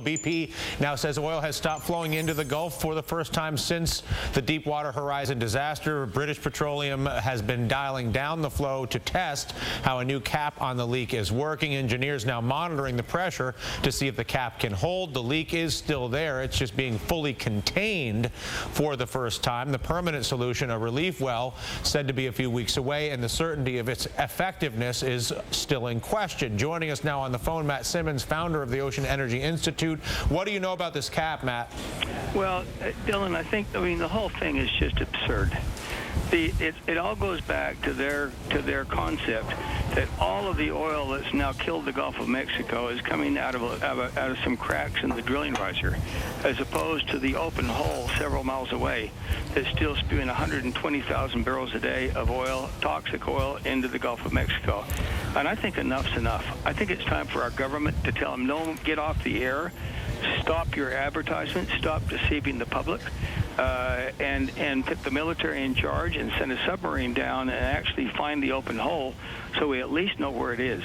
BP now says oil has stopped flowing into the Gulf for the first time since the Deepwater Horizon disaster. British Petroleum has been dialing down the flow to test how a new cap on the leak is working. Engineers now monitoring the pressure to see if the cap can hold. The leak is still there. It's just being fully contained for the first time. The permanent solution, a relief well, said to be a few weeks away, and the certainty of its effectiveness is still in question. Joining us now on the phone, Matt Simmons, founder of the Ocean Energy Institute. What do you know about this cap, Matt? Well, Dylan, I mean, the whole thing is just absurd. It all goes back to their concept that all of the oil that's now killed the Gulf of Mexico is coming out of some cracks in the drilling riser, as opposed to the open hole several miles away that's still spewing 120,000 barrels a day of oil, toxic oil, into the Gulf of Mexico. And I think enough's enough. I think it's time for our government to tell them, no, get off the air, stop your advertisements, stop deceiving the public, and put the military in charge and send a submarine down and actually find the open hole so we at least know where it is.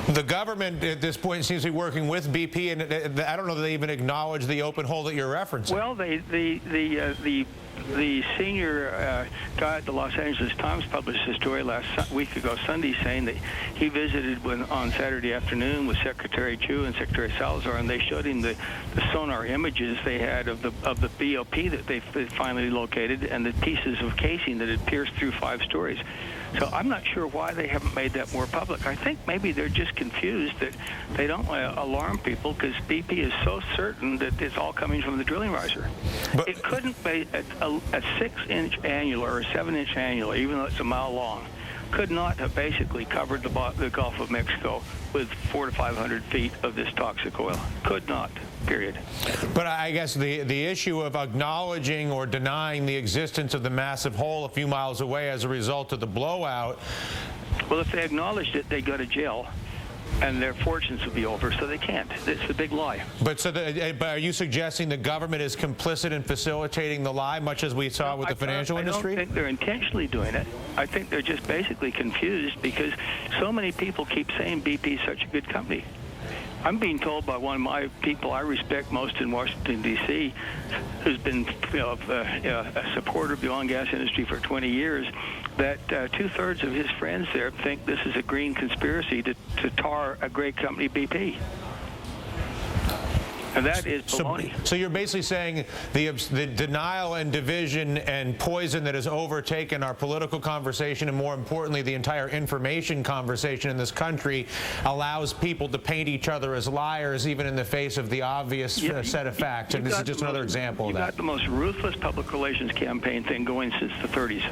The government at this point seems to be working with BP, and I don't know that they even acknowledge the open hole that you're referencing. Well, the senior guy at the Los Angeles Times published a story last week ago, Sunday, saying that he visited on Saturday afternoon with Secretary Chu and Secretary Salazar, and they showed him the sonar images they had of the BOP that they finally located, and the pieces of casing that had pierced through 5 stories. So I'm not sure why they haven't made that more public. I think maybe they're just confused that they don't want to alarm people, because BP is so certain that it's all coming from the drilling riser. But it couldn't be a 6-inch annular or a 7-inch annular, even though it's a mile long, could not have basically covered the Gulf of Mexico with 400 to 500 feet of this toxic oil. Could not, period. But I guess the issue of acknowledging or denying the existence of the massive hole a few miles away as a result of the blowout. Well, if they acknowledged it, they'd go to jail, and their fortunes would be over, so they can't. It's a big lie. But but are you suggesting the government is complicit in facilitating the lie, much as we saw with the financial industry? I don't think they're intentionally doing it. I think they're just basically confused because so many people keep saying BP is such a good company. I'm being told by one of my people I respect most in Washington, D.C., who's been a supporter of the oil and gas industry for 20 years, that 2/3 of his friends there think this is a green conspiracy to tar a great company, BP. And that is baloney. So you're basically saying the denial and division and poison that has overtaken our political conversation, and more importantly, the entire information conversation in this country, allows people to paint each other as liars, even in the face of the obvious set of facts. And this is just another example of that. You've got the most ruthless public relations campaign thing going since the 30s.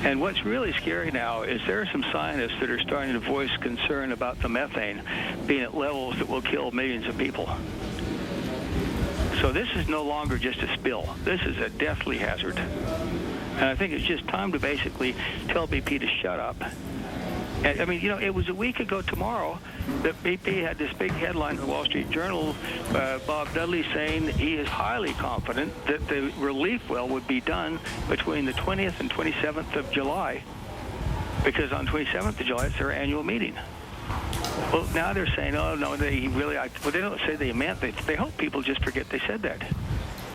And what's really scary now is there are some scientists that are starting to voice concern about the methane being at levels that will kill millions of people. So this is no longer just a spill. This is a deathly hazard. And I think it's just time to basically tell BP to shut up. And, I mean, it was a week ago tomorrow that BP had this big headline in the Wall Street Journal, Bob Dudley saying that he is highly confident that the relief well would be done between the 20th and 27th of July, because on 27th of July it's their annual meeting. Well, now they're saying, oh, no, they don't say they meant, they hope people just forget they said that.